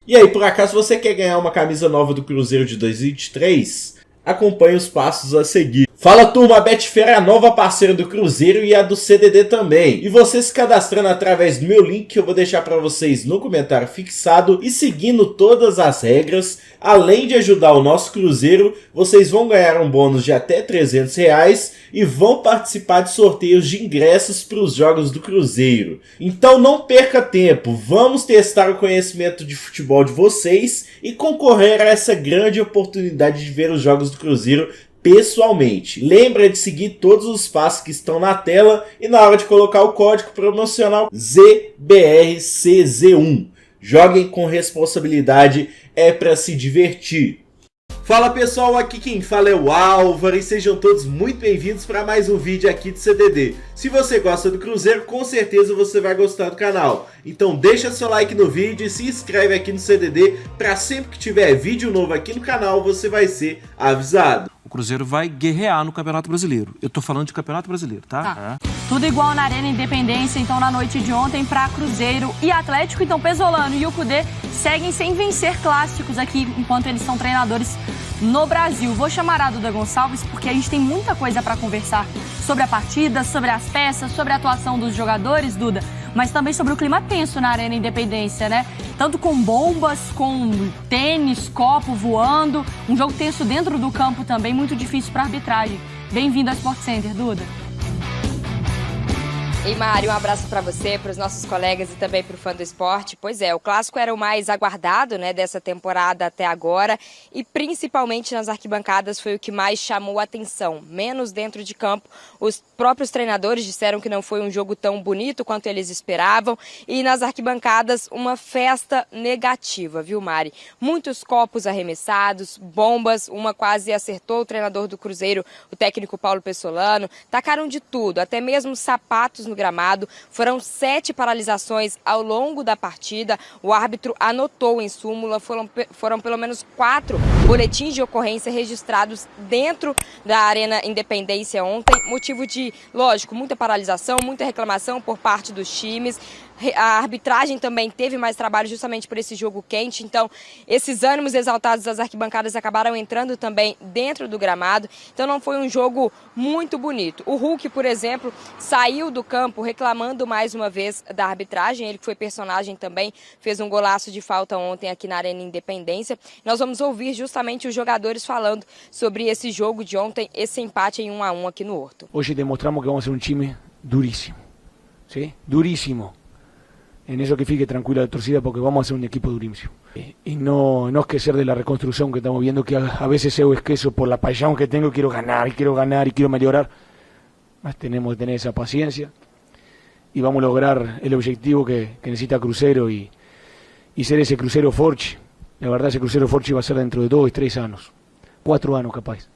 E aí, por acaso você quer ganhar uma camisa nova do Cruzeiro de 2023? Acompanhe os passos a seguir. Fala turma, a Betfair é a nova parceira do Cruzeiro e a do CDD também. E você se cadastrando através do meu link que eu vou deixar para vocês no comentário fixado e seguindo todas as regras, além de ajudar o nosso Cruzeiro, vocês vão ganhar um bônus de até R$300 e vão participar de sorteios de ingressos para os jogos do Cruzeiro. Então não perca tempo, vamos testar o conhecimento de futebol de vocês e concorrer a essa grande oportunidade de ver os jogos do Cruzeiro pessoalmente. Lembra de seguir todos os passos que estão na tela e na hora de colocar o código promocional ZBRCZ1. Joguem com responsabilidade, é para se divertir. Fala pessoal, aqui quem fala é o Álvaro e sejam todos muito bem-vindos para mais um vídeo aqui do CDD. Se você gosta do Cruzeiro, com certeza você vai gostar do canal. Então deixa seu like no vídeo e se inscreve aqui no CDD para sempre que tiver vídeo novo aqui no canal você vai ser avisado. O Cruzeiro vai guerrear no Campeonato Brasileiro. Eu tô falando de Campeonato Brasileiro, tá? Tudo igual na Arena Independência, então, na noite de ontem, para Cruzeiro e Atlético. Então, Pesolano e o Cudê seguem sem vencer clássicos aqui, enquanto eles são treinadores no Brasil. Vou chamar a Duda Gonçalves, porque a gente tem muita coisa para conversar sobre a partida, sobre as peças, sobre a atuação dos jogadores, Duda, mas também sobre o clima tenso na Arena Independência, né? Tanto com bombas, com tênis, copo voando, um jogo tenso dentro do campo também, muito difícil para arbitragem. Bem-vindo ao Sport Center, Duda. E Mário, um abraço para você, para os nossos colegas e também para o fã do esporte. Pois é, o clássico era o mais aguardado, né, dessa temporada até agora e principalmente nas arquibancadas foi o que mais chamou a atenção. Menos dentro de campo, os próprios treinadores disseram que não foi um jogo tão bonito quanto eles esperavam e nas arquibancadas uma festa negativa, viu, Mari? Muitos copos arremessados, bombas, uma quase acertou o treinador do Cruzeiro, o técnico Paulo Pessolano, tacaram de tudo, até mesmo sapatos no gramado. Foram 7 paralisações ao longo da partida. O árbitro anotou em súmula, foram pelo menos 4 boletins de ocorrência registrados dentro da Arena Independência ontem. Motivo de, lógico, muita paralisação, muita reclamação por parte dos times. A arbitragem também teve mais trabalho justamente por esse jogo quente, então esses ânimos exaltados das arquibancadas acabaram entrando também dentro do gramado, então não foi um jogo muito bonito. O Hulk, por exemplo, saiu do campo reclamando mais uma vez da arbitragem, ele que foi personagem também, fez um golaço de falta ontem aqui na Arena Independência. Nós vamos ouvir justamente os jogadores falando sobre esse jogo de ontem, esse empate em 1-1 aqui no Horto. Hoje demonstramos que vamos ser um time duríssimo, ¿sí? Durísimo. En eso que fique tranquila la torcida porque vamos a ser un equipo durísimo. Y no esquecer de la reconstrucción que estamos viendo, que a veces yo esquezo por la pasión que tengo, quiero ganar y quiero mejorar. Mas tenemos que tener esa paciencia y vamos a lograr el objetivo que necesita Cruzeiro y ser ese Cruzeiro forte. La verdad ese Cruzeiro forte va a ser dentro de 2, 3 años, 4 años capaz.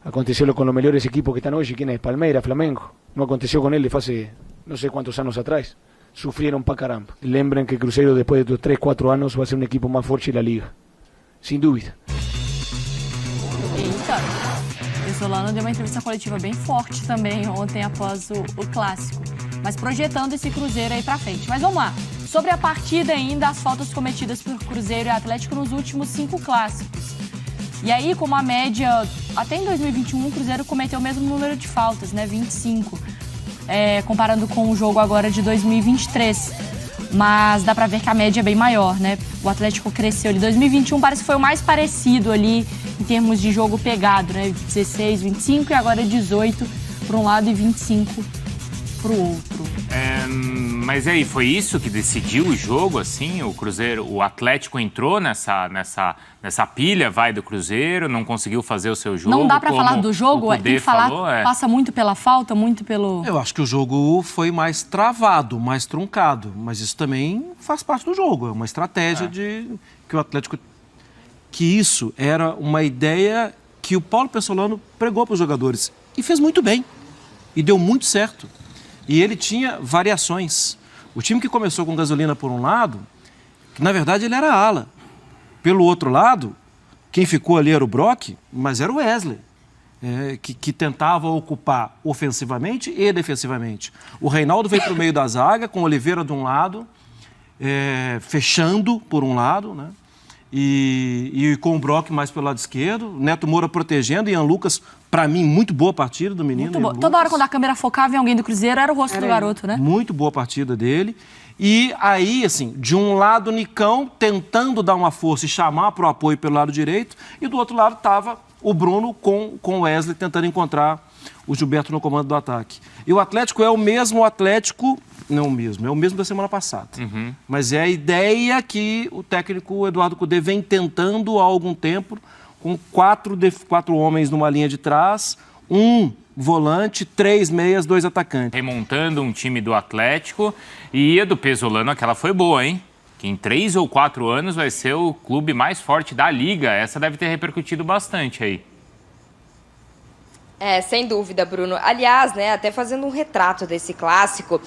Aconteció con los mejores equipos que están hoy, ¿quién es? Palmeiras, Flamengo. No aconteció con él hace no sé cuántos años atrás. Sufrieron para caramba. Lembren que Cruzeiro después de estos 3, 4 años va a ser un equipo más fuerte de la liga. Sin dúvida. Eita, o Pessolano deu uma entrevista coletiva bem forte também ontem após o clássico. Mas projetando esse Cruzeiro aí pra frente. Mas vamos lá. Sobre a partida ainda, as faltas cometidas por Cruzeiro e Atlético nos últimos 5 clássicos. E aí, como a média, até em 2021, o Cruzeiro cometeu o mesmo número de faltas, né? 25. Comparando com o jogo agora de 2023. Mas dá pra ver que a média é bem maior, né? O Atlético cresceu ali. 2021 parece que foi o mais parecido ali em termos de jogo pegado, né? 16, 25 e agora 18 para um lado e 25 para o outro. Mas aí, foi isso que decidiu o jogo, assim? O Cruzeiro, o Atlético entrou nessa pilha, do Cruzeiro, não conseguiu fazer o seu jogo. Não dá pra falar do jogo, tem que falar, falou, passa muito pela falta, muito pelo... Eu acho que o jogo foi mais travado, mais truncado, mas isso também faz parte do jogo, é uma estratégia que o Atlético... Que isso era uma ideia que o Paulo Pessolano pregou para os jogadores e fez muito bem, e deu muito certo. E ele tinha variações. O time que começou com Gasolina por um lado, que na verdade ele era ala. Pelo outro lado, quem ficou ali era o Brock, mas era o Wesley, que tentava ocupar ofensivamente e defensivamente. O Reinaldo veio para o meio da zaga, com o Oliveira de um lado, fechando por um lado, né? E com o Brock mais pelo lado esquerdo, Neto Moura protegendo, Ian Lucas, para mim, muito boa partida do menino. Muito boa. Toda hora quando a câmera focava em alguém do Cruzeiro, era o rosto do garoto, né? Muito boa partida dele. E aí, assim, de um lado, o Nicão tentando dar uma força e chamar para o apoio pelo lado direito, e do outro lado estava o Bruno com o Wesley tentando encontrar o Gilberto no comando do ataque. E o Atlético é o mesmo Atlético, não o mesmo, é o mesmo da semana passada. Mas é a ideia que o técnico Eduardo Cudê vem tentando há algum tempo, com quatro homens numa linha de trás, um volante, 3 meias, 2 atacantes. Remontando um time do Atlético e a do Pesolano, aquela foi boa, hein? Que em 3 ou 4 anos vai ser o clube mais forte da Liga. Essa deve ter repercutido bastante aí. Sem dúvida, Bruno. Aliás, né, até fazendo um retrato desse clássico,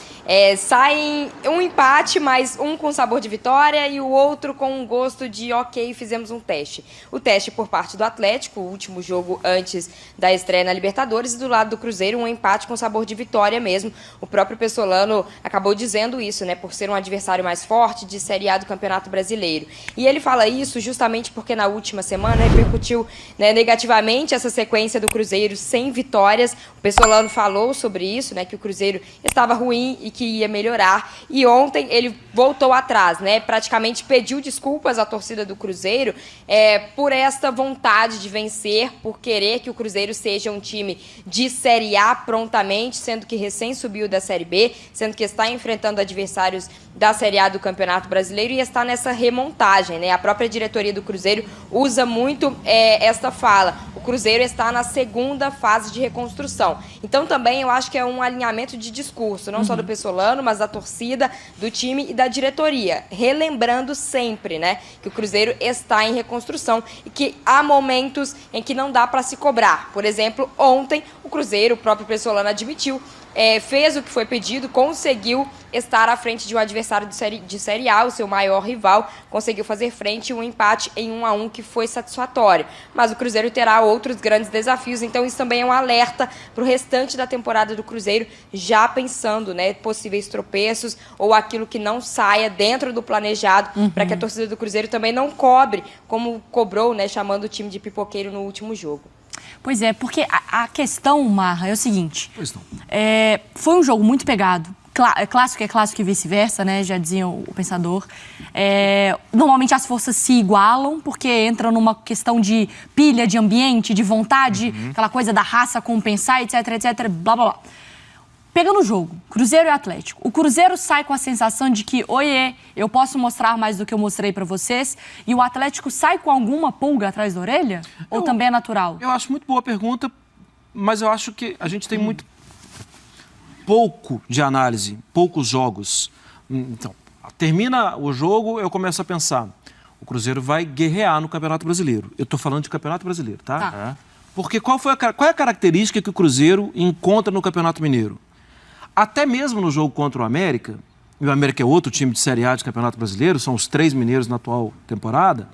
saem um empate, mas um com sabor de vitória e o outro com um gosto de ok, fizemos um teste. O teste por parte do Atlético, o último jogo antes da estreia na Libertadores, e do lado do Cruzeiro, um empate com sabor de vitória mesmo. O próprio Pesolano acabou dizendo isso, né, por ser um adversário mais forte de Série A do Campeonato Brasileiro. E ele fala isso justamente porque na última semana repercutiu, né, negativamente essa sequência do Cruzeiro sem vitórias. O Pesolano falou sobre isso, né, que o Cruzeiro estava ruim e que ia melhorar. E ontem ele voltou atrás, né, praticamente pediu desculpas à torcida do Cruzeiro por esta vontade de vencer, por querer que o Cruzeiro seja um time de Série A prontamente, sendo que recém subiu da Série B, sendo que está enfrentando adversários da Série A do Campeonato Brasileiro e está nessa remontagem, né? A própria diretoria do Cruzeiro usa muito esta fala. O Cruzeiro está na segunda fase de reconstrução. Então também eu acho que é um alinhamento de discurso, não só do Pesolano, mas da torcida, do time e da diretoria. Relembrando sempre, né, que o Cruzeiro está em reconstrução e que há momentos em que não dá para se cobrar. Por exemplo, ontem o Cruzeiro, o próprio Pesolano admitiu, fez o que foi pedido, conseguiu estar à frente de um adversário de Série A, o seu maior rival, conseguiu fazer frente, um empate em 1-1 que foi satisfatório. Mas o Cruzeiro terá outros grandes desafios, então isso também é um alerta para o restante da temporada do Cruzeiro, já pensando, né, possíveis tropeços ou aquilo que não saia dentro do planejado, para que a torcida do Cruzeiro também não cobre, como cobrou, né, chamando o time de pipoqueiro no último jogo. Pois é, porque a questão, Marra, é o seguinte. Foi um jogo muito pegado. Clássico é clássico e vice-versa, né? Já dizia o pensador. Normalmente as forças se igualam, porque entram numa questão de pilha, de ambiente, de vontade, aquela coisa da raça compensar, etc, etc, blá, blá, blá. Pegando o jogo, Cruzeiro e Atlético. O Cruzeiro sai com a sensação de que, oiê, eu posso mostrar mais do que eu mostrei pra vocês, e o Atlético sai com alguma pulga atrás da orelha? Ou também é natural? Eu acho muito boa a pergunta, mas eu acho que a gente tem muito pouco de análise, poucos jogos. Então, termina o jogo, eu começo a pensar, o Cruzeiro vai guerrear no Campeonato Brasileiro. Eu tô falando de Campeonato Brasileiro, tá? Porque qual é a característica que o Cruzeiro encontra no Campeonato Mineiro? Até mesmo no jogo contra o América, e o América é outro time de Série A de Campeonato Brasileiro, são os 3 mineiros na atual temporada,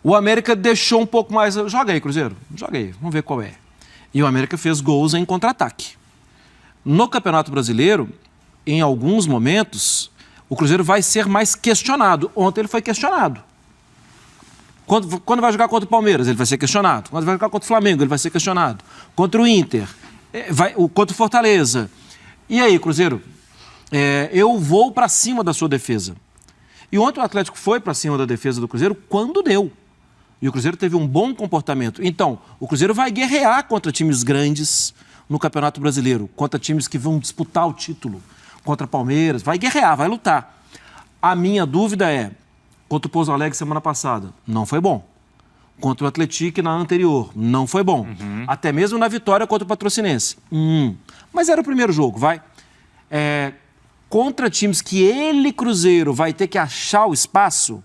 o América deixou um pouco mais... Joga aí, Cruzeiro, joga aí, vamos ver qual é. E o América fez gols em contra-ataque. No Campeonato Brasileiro, em alguns momentos, o Cruzeiro vai ser mais questionado. Ontem ele foi questionado. Quando vai jogar contra o Palmeiras, ele vai ser questionado. Quando vai jogar contra o Flamengo, ele vai ser questionado. Contra o Inter, contra o Fortaleza. E aí, Cruzeiro, eu vou para cima da sua defesa. E ontem o Atlético foi para cima da defesa do Cruzeiro quando deu. E o Cruzeiro teve um bom comportamento. Então, o Cruzeiro vai guerrear contra times grandes no Campeonato Brasileiro, contra times que vão disputar o título, contra Palmeiras, vai guerrear, vai lutar. A minha dúvida é, contra o Pouso Alegre semana passada, não foi bom. Contra o Atlético na anterior, não foi bom. Até mesmo na vitória contra o Patrocinense. Mas era o primeiro jogo, vai. Contra times que ele, Cruzeiro, vai ter que achar o espaço,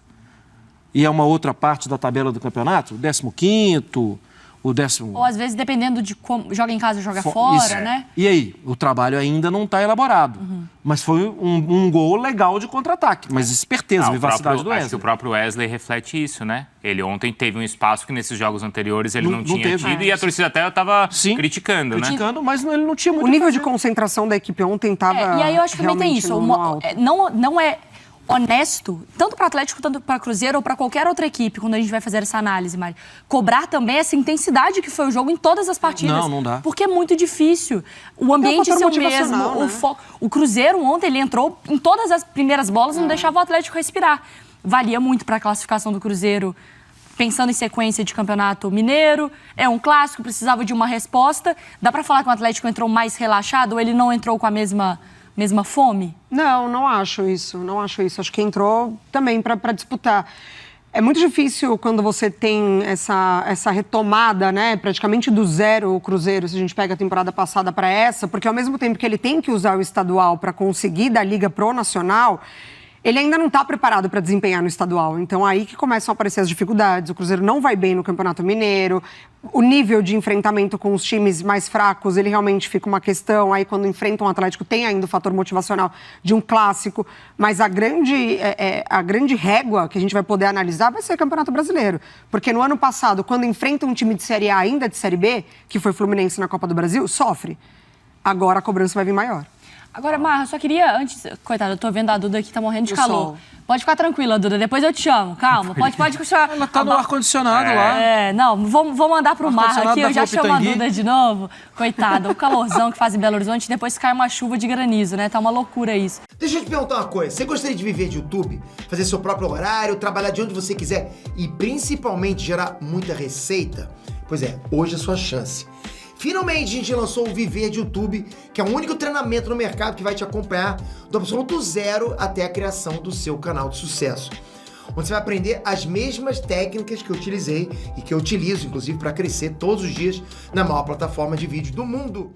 e é uma outra parte da tabela do campeonato, o 15º, o 10º... Ou às vezes, dependendo de como joga em casa, joga fora, isso, né? E aí, o trabalho ainda não está elaborado. Mas foi um gol legal de contra-ataque. Mas esperteza, vivacidade do Wesley. Acho que o próprio Wesley reflete isso, né? Ele ontem teve um espaço que nesses jogos anteriores ele não tinha tido. E a torcida até estava criticando, né? Mas ele não tinha muito... O nível de concentração da equipe ontem estava e aí eu acho que também tem isso. no alto. Não é honesto, tanto para Atlético, tanto para Cruzeiro ou para qualquer outra equipe, quando a gente vai fazer essa análise, Mari, cobrar também essa intensidade que foi o jogo em todas as partidas. Não dá. Porque é muito difícil. O ambiente ser o mesmo, né? o Cruzeiro ontem, ele entrou em todas as primeiras bolas e não deixava o Atlético respirar. Valia muito para a classificação do Cruzeiro, pensando em sequência de campeonato mineiro, é um clássico, precisava de uma resposta. Dá para falar que o Atlético entrou mais relaxado ou ele não entrou com a mesma fome? Não acho isso. Acho que entrou também para disputar. É muito difícil quando você tem essa retomada, né? Praticamente do zero o Cruzeiro, se a gente pega a temporada passada para essa, porque ao mesmo tempo que ele tem que usar o estadual para conseguir da Liga pro Nacional, ele ainda não está preparado para desempenhar no estadual. Então, aí que começam a aparecer as dificuldades. O Cruzeiro não vai bem no Campeonato Mineiro. O nível de enfrentamento com os times mais fracos, ele realmente fica uma questão. Aí, quando enfrenta um Atlético, tem ainda o fator motivacional de um clássico. Mas a grande régua que a gente vai poder analisar vai ser o Campeonato Brasileiro. Porque no ano passado, quando enfrenta um time de Série A, ainda de Série B, que foi Fluminense na Copa do Brasil, sofre. Agora a cobrança vai vir maior. Agora, Marra, eu só queria, antes... Coitada, eu tô vendo a Duda aqui, tá morrendo de calor. Sol. Pode ficar tranquila, Duda, depois eu te chamo, calma. Pode continuar. Ela tá no ar-condicionado lá. Não, vou mandar pro Marra aqui, eu já chamo a Pitangui. Duda de novo. Coitada, o calorzão que faz em Belo Horizonte, depois cai uma chuva de granizo, né? Tá uma loucura isso. Deixa eu te perguntar uma coisa, você gostaria de viver de YouTube? Fazer seu próprio horário, trabalhar de onde você quiser e principalmente gerar muita receita? Pois é, hoje é a sua chance. Finalmente a gente lançou o Viver de YouTube, que é o único treinamento no mercado que vai te acompanhar do absoluto zero até a criação do seu canal de sucesso. Onde você vai aprender as mesmas técnicas que eu utilizei e que eu utilizo, inclusive, para crescer todos os dias na maior plataforma de vídeo do mundo.